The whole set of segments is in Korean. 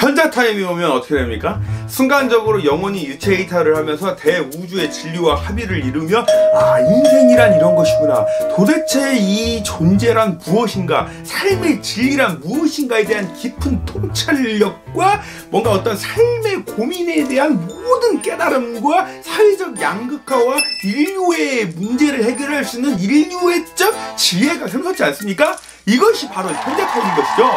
현자 타임이 오면 어떻게 됩니까? 순간적으로 영혼이 유체 이탈을 하면서 대우주의 진리와 합의를 이루며 인생이란 이런 것이구나, 도대체 이 존재란 무엇인가, 삶의 진리란 무엇인가에 대한 깊은 통찰력과 뭔가 어떤 삶의 고민에 대한 모든 깨달음과 사회적 양극화와 인류의 문제를 해결할 수 있는 인류애적 지혜가 샘솟지 않습니까? 이것이 바로 현자 타임인 것이죠.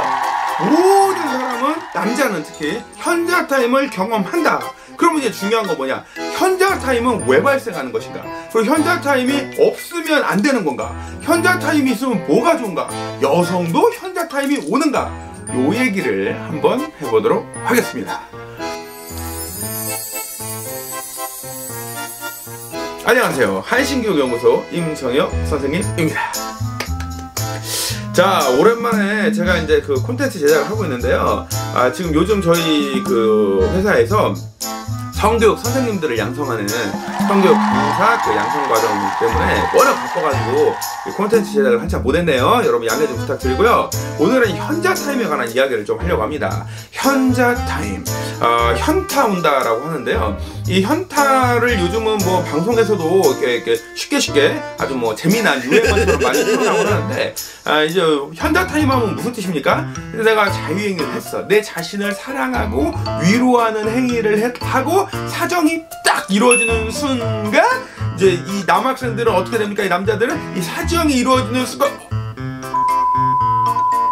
모든 사람은, 남자는 특히 현자 타임을 경험한다. 그러면 이제 중요한 건 뭐냐? 현자 타임은 왜 발생하는 것인가? 그리고 현자 타임이 없으면 안 되는 건가? 현자 타임이 있으면 뭐가 좋은가? 여성도 현자 타임이 오는가? 요 얘기를 한번 해보도록 하겠습니다. 안녕하세요. 한신교육연구소 임정혁 선생님입니다. 자, 오랜만에 제가 이제 그 콘텐츠 제작을 하고 있는데요. 지금 요즘 저희 그 회사에서 성교육 선생님들을 양성하는 성교육 강사 그 양성 과정 때문에 워낙 바빠가지고 콘텐츠 제작을 한참 못했네요. 여러분 양해 좀 부탁드리고요. 오늘은 현자 타임에 관한 이야기를 좀 하려고 합니다. 현자 타임, 현타 온다라고 하는데요. 이 현타를 요즘은 뭐 방송에서도 이렇게 쉽게 아주 뭐 재미난 유행어처럼 많이 표현하고 하는데, 이제 현자 타임 하면 무슨 뜻입니까? 내가 자유행위를 했어. 내 자신을 사랑하고 위로하는 행위를 하고 사정이 딱 이루어지는 순간, 이제 이 남학생들은 어떻게 됩니까? 이 남자들은 이 사정이 이루어지는 순간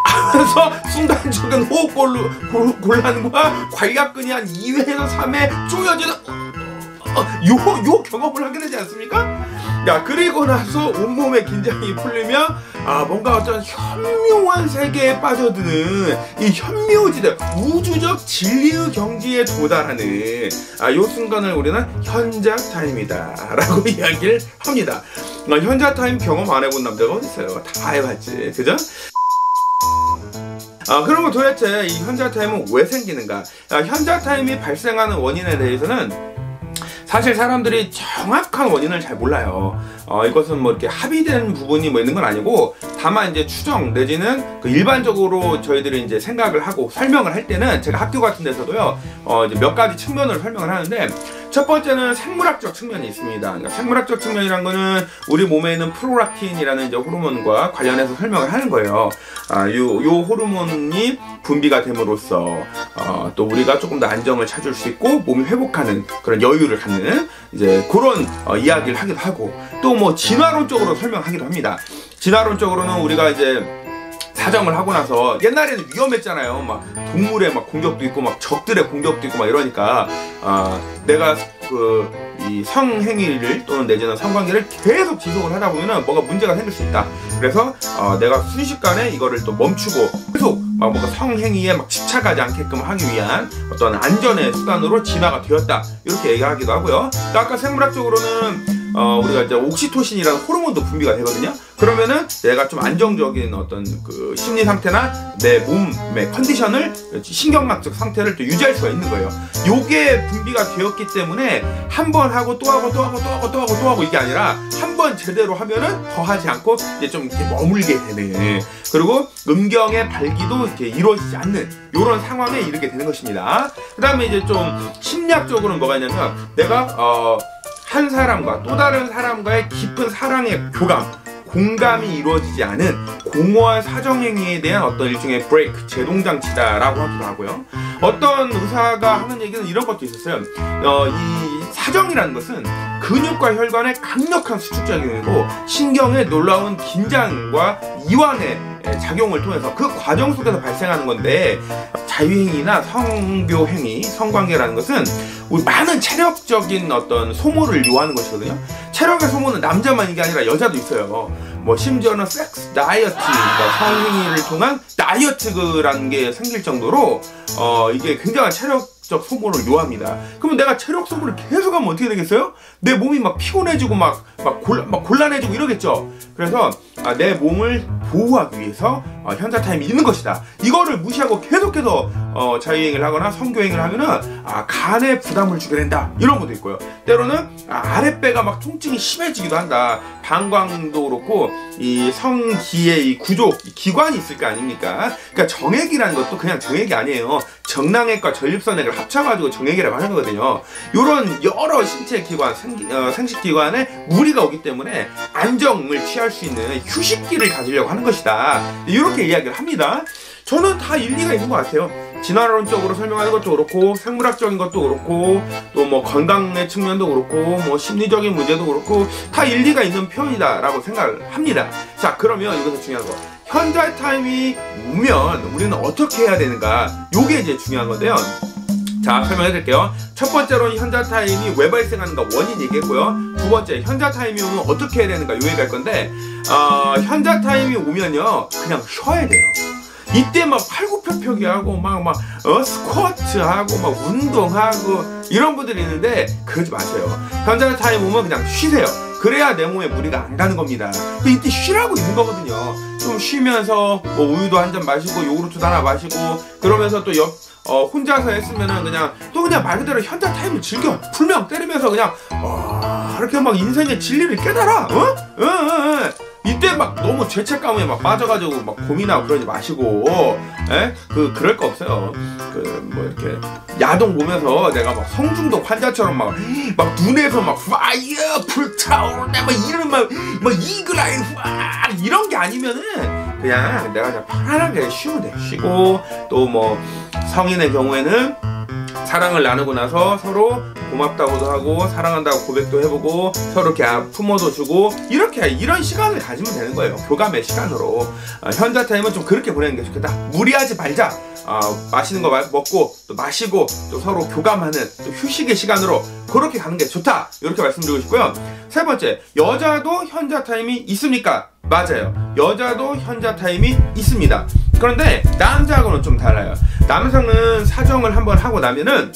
하면서 순간적인 호흡곤란과 관략근이 한 2회에서 3회 쪼여지는 요 경험을 하게 되지 않습니까? 야, 그리고 나서 온몸의 긴장이 풀리면 뭔가 어떤 현묘한 세계에 빠져드는 이 현묘지대, 우주적 진리의 경지에 도달하는 요 순간을 우리는 현자 타임이다 라고 이야기를 합니다. 현자 타임 경험 안 해본 남자가 어디 있어요? 다 해봤지, 그죠? 그러면 도대체 이 현자 타임은 왜 생기는가? 현자 타임이 발생하는 원인에 대해서는 사실 사람들이 정확한 원인을 잘 몰라요. 이것은 뭐 이렇게 합의된 부분이 뭐 있는 건 아니고, 다만 이제 추정 내지는 그 일반적으로 저희들이 이제 생각을 하고 설명을 할 때는, 제가 학교 같은 데서도요, 이제 몇 가지 측면으로 설명을 하는데, 첫 번째는 생물학적 측면이 있습니다. 그러니까 생물학적 측면이란 거는 우리 몸에 있는 프로락틴이라는 이제 호르몬과 관련해서 설명을 하는 거예요. 요 호르몬이 분비가 됨으로써 또 우리가 조금 더 안정을 찾을 수 있고 몸이 회복하는 그런 여유를 갖는 이제 그런 이야기를 하기도 하고, 또 뭐 진화론적으로 설명하기도 합니다. 진화론적으로는 우리가 이제 사정을 하고 나서, 옛날에는 위험했잖아요. 막 동물의 막 공격도 있고 막 적들의 공격도 있고 막 이러니까 내가 이 성행위를 또는 내지는 성관계를 계속 지속을 하다 보면은 뭔가 문제가 생길 수 있다. 그래서 내가 순식간에 이거를 또 멈추고 계속 막 뭔가 성행위에 막 집착하지 않게끔 하기 위한 어떤 안전의 수단으로 진화가 되었다, 이렇게 얘기하기도 하고요. 또 아까 생물학적으로는 우리가 이제 옥시토신이라는 호르몬도 분비가 되거든요. 그러면은 내가 좀 안정적인 어떤 그 심리 상태나 내 몸의 컨디션을, 신경학적 상태를 또 유지할 수가 있는 거예요. 요게 분비가 되었기 때문에 한 번 하고 또 하고 또 하고 또 하고 또 하고 또 하고 이게 아니라 한 번 제대로 하면은 더 하지 않고 이제 좀 이렇게 머물게 되는, 그리고 음경의 발기도 이렇게 이루어지지 않는 요런 상황에 이르게 되는 것입니다. 그 다음에 이제 좀 심리학적으로는 뭐가 있냐면, 내가 한 사람과 또 다른 사람과의 깊은 사랑의 공감이 이루어지지 않은 공허한 사정행위에 대한 어떤 일종의 브레이크, 제동장치다라고 하기도 하고요. 어떤 의사가 하는 얘기는 이런 것도 있었어요. 이 사정이라는 것은 근육과 혈관의 강력한 수축작용이고, 신경의 놀라운 긴장과 이완의 작용을 통해서 그 과정 속에서 발생하는 건데, 자유행위나 성교행위, 성관계라는 것은 우리 많은 체력적인 어떤 소모를 요하는 것이거든요. 체력의 소모는 남자만 이게 아니라 여자도 있어요. 뭐 심지어는 섹스 다이어트, 그러니까 성행위를 통한 다이어트라는 게 생길 정도로 이게 굉장한 체력적 소모를 요합니다. 그러면 내가 체력 소모를 계속하면 어떻게 되겠어요? 내 몸이 막 피곤해지고 막 곤란해지고 이러겠죠. 그래서 내 몸을 보호하기 위해서 현자 타임이 있는 것이다. 이거를 무시하고 계속해서 자유행위를 하거나 성교행을 하면은 간에 부담을 주게 된다. 이런 것도 있고요. 때로는 아랫배가 막 통증이 심해지기도 한다. 방광도 그렇고 이 성기의 이 구조, 이 기관이 있을 거 아닙니까? 그러니까 정액이라는 것도 그냥 정액이 아니에요. 정낭액과 전립선액을 합쳐가지고 정액이라고 하는 거거든요. 이런 여러 신체 기관, 생식 기관에 무리가 오기 때문에 안정을 취할 수 있는 휴식기를 가지려고 하는 것이다. 이렇게 이야기를 합니다. 저는 다 일리가 있는 것 같아요. 진화론적으로 설명하는 것도 그렇고, 생물학적인 것도 그렇고, 또 뭐 건강의 측면도 그렇고, 뭐 심리적인 문제도 그렇고, 다 일리가 있는 표현이다라고 생각을 합니다. 자, 그러면 여기서 중요한 거, 현자 타임이 오면 우리는 어떻게 해야 되는가? 요게 이제 중요한 건데요. 자, 설명해 드릴게요. 첫 번째로 현자 타임이 왜 발생하는가 원인 얘기했고요. 두 번째, 현자 타임이 오면 어떻게 해야 되는가 요 얘기할 건데, 현자 타임이 오면요, 그냥 쉬어야 돼요. 이때 막 팔굽혀펴기 하고 스쿼트 하고 막 운동하고 이런 분들이 있는데 그러지 마세요. 현자 타임 오면 그냥 쉬세요. 그래야 내 몸에 무리가 안 가는 겁니다. 이때 쉬라고 있는 거거든요. 좀 쉬면서 뭐 우유도 한 잔 마시고 요구르트도 하나 마시고 그러면서 또 혼자서 했으면은 그냥 말 그대로 현자 타임을 즐겨. 풀명 때리면서 그냥 이렇게 막 인생의 진리를 깨달아. 이때 막 너무 죄책감에 막 빠져가지고 막 고민하고 그러지 마시고, 그럴 거 없어요. 뭐 이렇게 야동 보면서 내가 막 성중독 환자처럼 막 눈에서 막 파이어 불타오르네 막 이런 막 이글아이 이런 게 아니면은 그냥 내가 그냥 편안하게 쉬면 돼. 쉬고 또 뭐 성인의 경우에는 사랑을 나누고 나서 서로 고맙다고도 하고 사랑한다고 고백도 해보고 서로 이렇게 품어도 주고 이런 시간을 가지면 되는 거예요. 교감의 시간으로. 현자 타임은 좀 그렇게 보내는 게 좋겠다. 무리하지 말자. 맛있는 거 먹고 또 마시고 또 서로 교감하는 또 휴식의 시간으로 그렇게 가는 게 좋다. 이렇게 말씀드리고 싶고요. 세 번째, 여자도 현자 타임이 있습니까? 맞아요. 여자도 현자 타임이 있습니다. 그런데 남자하고는 좀 달라요. 남성은 사정을 한번 하고 나면은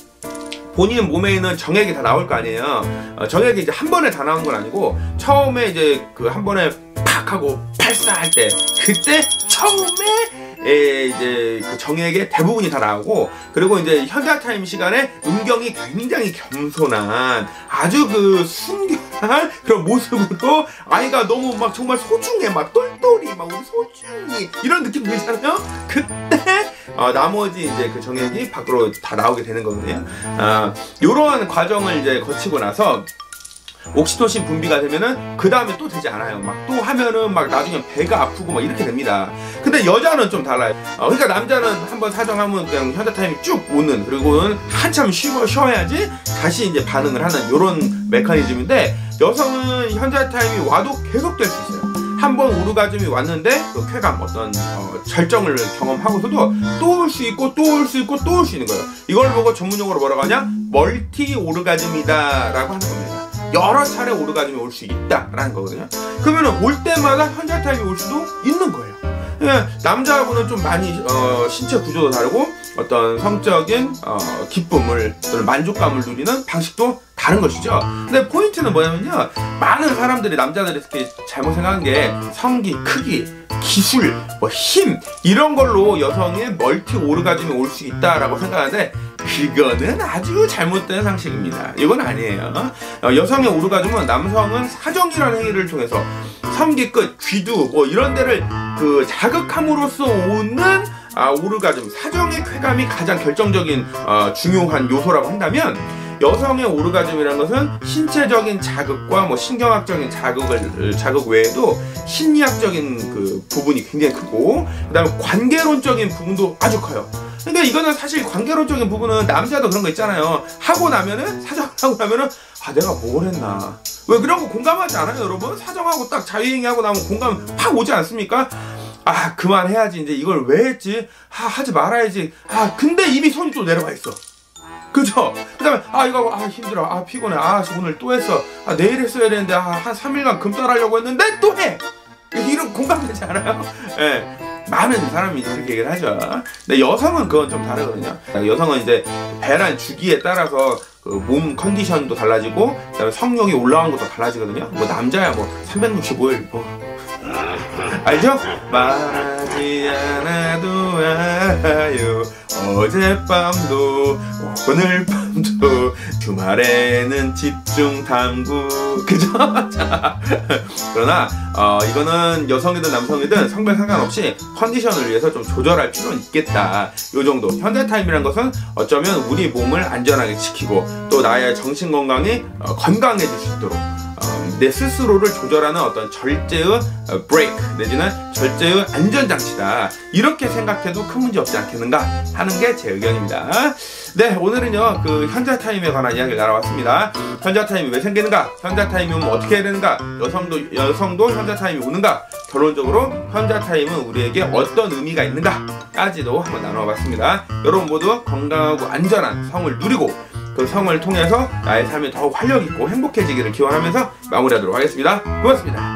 본인 몸에 있는 정액이 다 나올 거 아니에요. 정액이 이제 한 번에 다 나온 건 아니고 처음에 이제 그 한 번에 팍 하고 발사할 때 그때 처음에 이제 그 정액의 대부분이 다 나오고 그리고 이제 현자 타임 시간에 음경이 굉장히 겸손한 아주 그 순결한 그런 모습으로 아이가 너무 막 정말 소중해 막 똘똘이 막 우리 소중이 이런 느낌 들잖아요. 그때 나머지 이제 그 정액이 밖으로 다 나오게 되는 거거든요. 요런 과정을 이제 거치고 나서 옥시토신 분비가 되면은 그 다음에 또 되지 않아요. 막 또 하면은 막 나중에 배가 아프고 막 이렇게 됩니다. 근데 여자는 좀 달라요. 그러니까 남자는 한번 사정하면 그냥 현자 타임이 쭉 오는 그리고는 한참 쉬어야지 다시 이제 반응을 하는 요런 메커니즘인데 여성은 현자 타임이 와도 계속 될 수 있어요. 한번 오르가즘이 왔는데 그 쾌감 어떤 절정을 경험하고서도 또 올 수 있고 또 올 수 있고 또 올 수 있는 거예요. 이걸 보고 전문용어로 뭐라고 하냐? 멀티 오르가즘이다 라고 하는 겁니다. 여러 차례 오르가즘이 올 수 있다라는 거거든요. 그러면 올 때마다 현자 타임이 올 수도 있는 거예요. 남자하고는 좀 많이 신체 구조도 다르고 어떤 성적인 기쁨을 또는 만족감을 누리는 방식도 다른 것이죠. 근데 포인트는 뭐냐면요, 많은 사람들이 남자들이 특히 잘못 생각한 게 성기, 크기, 기술, 뭐 힘 이런 걸로 여성의 멀티 오르가즘이 올 수 있다라고 생각하는데 그거는 아주 잘못된 상식입니다. 이건 아니에요. 여성의 오르가즘은 남성은 사정이라는 행위를 통해서 성기 끝, 귀두 뭐 이런 데를 그 자극함으로써 오는 오르가즘, 사정의 쾌감이 가장 결정적인 중요한 요소라고 한다면 여성의 오르가즘이라는 것은 신체적인 자극과 뭐 신경학적인 자극 외에도 심리학적인 그 부분이 굉장히 크고 그다음에 관계론적인 부분도 아주 커요. 그러니까 이거는 사실 관계론적인 부분은 남자도 그런 거 있잖아요. 하고 나면은 사정을 하고 나면은 내가 뭘 했나 왜 그런 거 공감하지 않아요 여러분? 사정하고 딱 자유행위하고 나면 공감 팍 오지 않습니까? 그만해야지 이제 이걸 왜 했지? 하지 말아야지. 근데 이미 손이 또 내려가 있어. 그죠? 그 다음에 이거 힘들어, 피곤해, 오늘 또 했어, 내일 했어야 되는데 한 3일간 금떨하려고 했는데 또 해. 이런 공감되지 않아요? 네. 많은 사람이 그렇게 얘기를 하죠. 근데 여성은 그건 좀 다르거든요. 여성은 이제 배란 주기에 따라서 그 몸 컨디션도 달라지고 그다음에 성욕이 올라간 것도 달라지거든요. 뭐 남자야 뭐 365일 뭐 알죠? 말하지 않아도 알아요. 어젯밤도 오늘 밤도 주말에는 집중 탐구. 그죠? 자, 그러나 이거는 여성이든 남성이든 성별 상관없이 컨디션을 위해서 좀 조절할 필요는 있겠다. 요 정도. 현자 타임이란 것은 어쩌면 우리 몸을 안전하게 지키고 또 나의 정신 건강이 건강해질 수 있도록 내 스스로를 조절하는 어떤 절제의 브레이크 내지는 절제의 안전장치다. 이렇게 생각해도 큰 문제 없지 않겠는가 하는 게 제 의견입니다. 네, 오늘은요 그 현자 타임에 관한 이야기를 나눠봤습니다. 현자 타임이 왜 생기는가? 현자 타임이 오면 어떻게 해야 되는가? 여성도 현자 타임이 오는가? 결론적으로 현자 타임은 우리에게 어떤 의미가 있는가까지도 한번 나눠봤습니다. 여러분 모두 건강하고 안전한 성을 누리고 그 성을 통해서 나의 삶이 더욱 활력있고 행복해지기를 기원하면서 마무리하도록 하겠습니다. 고맙습니다.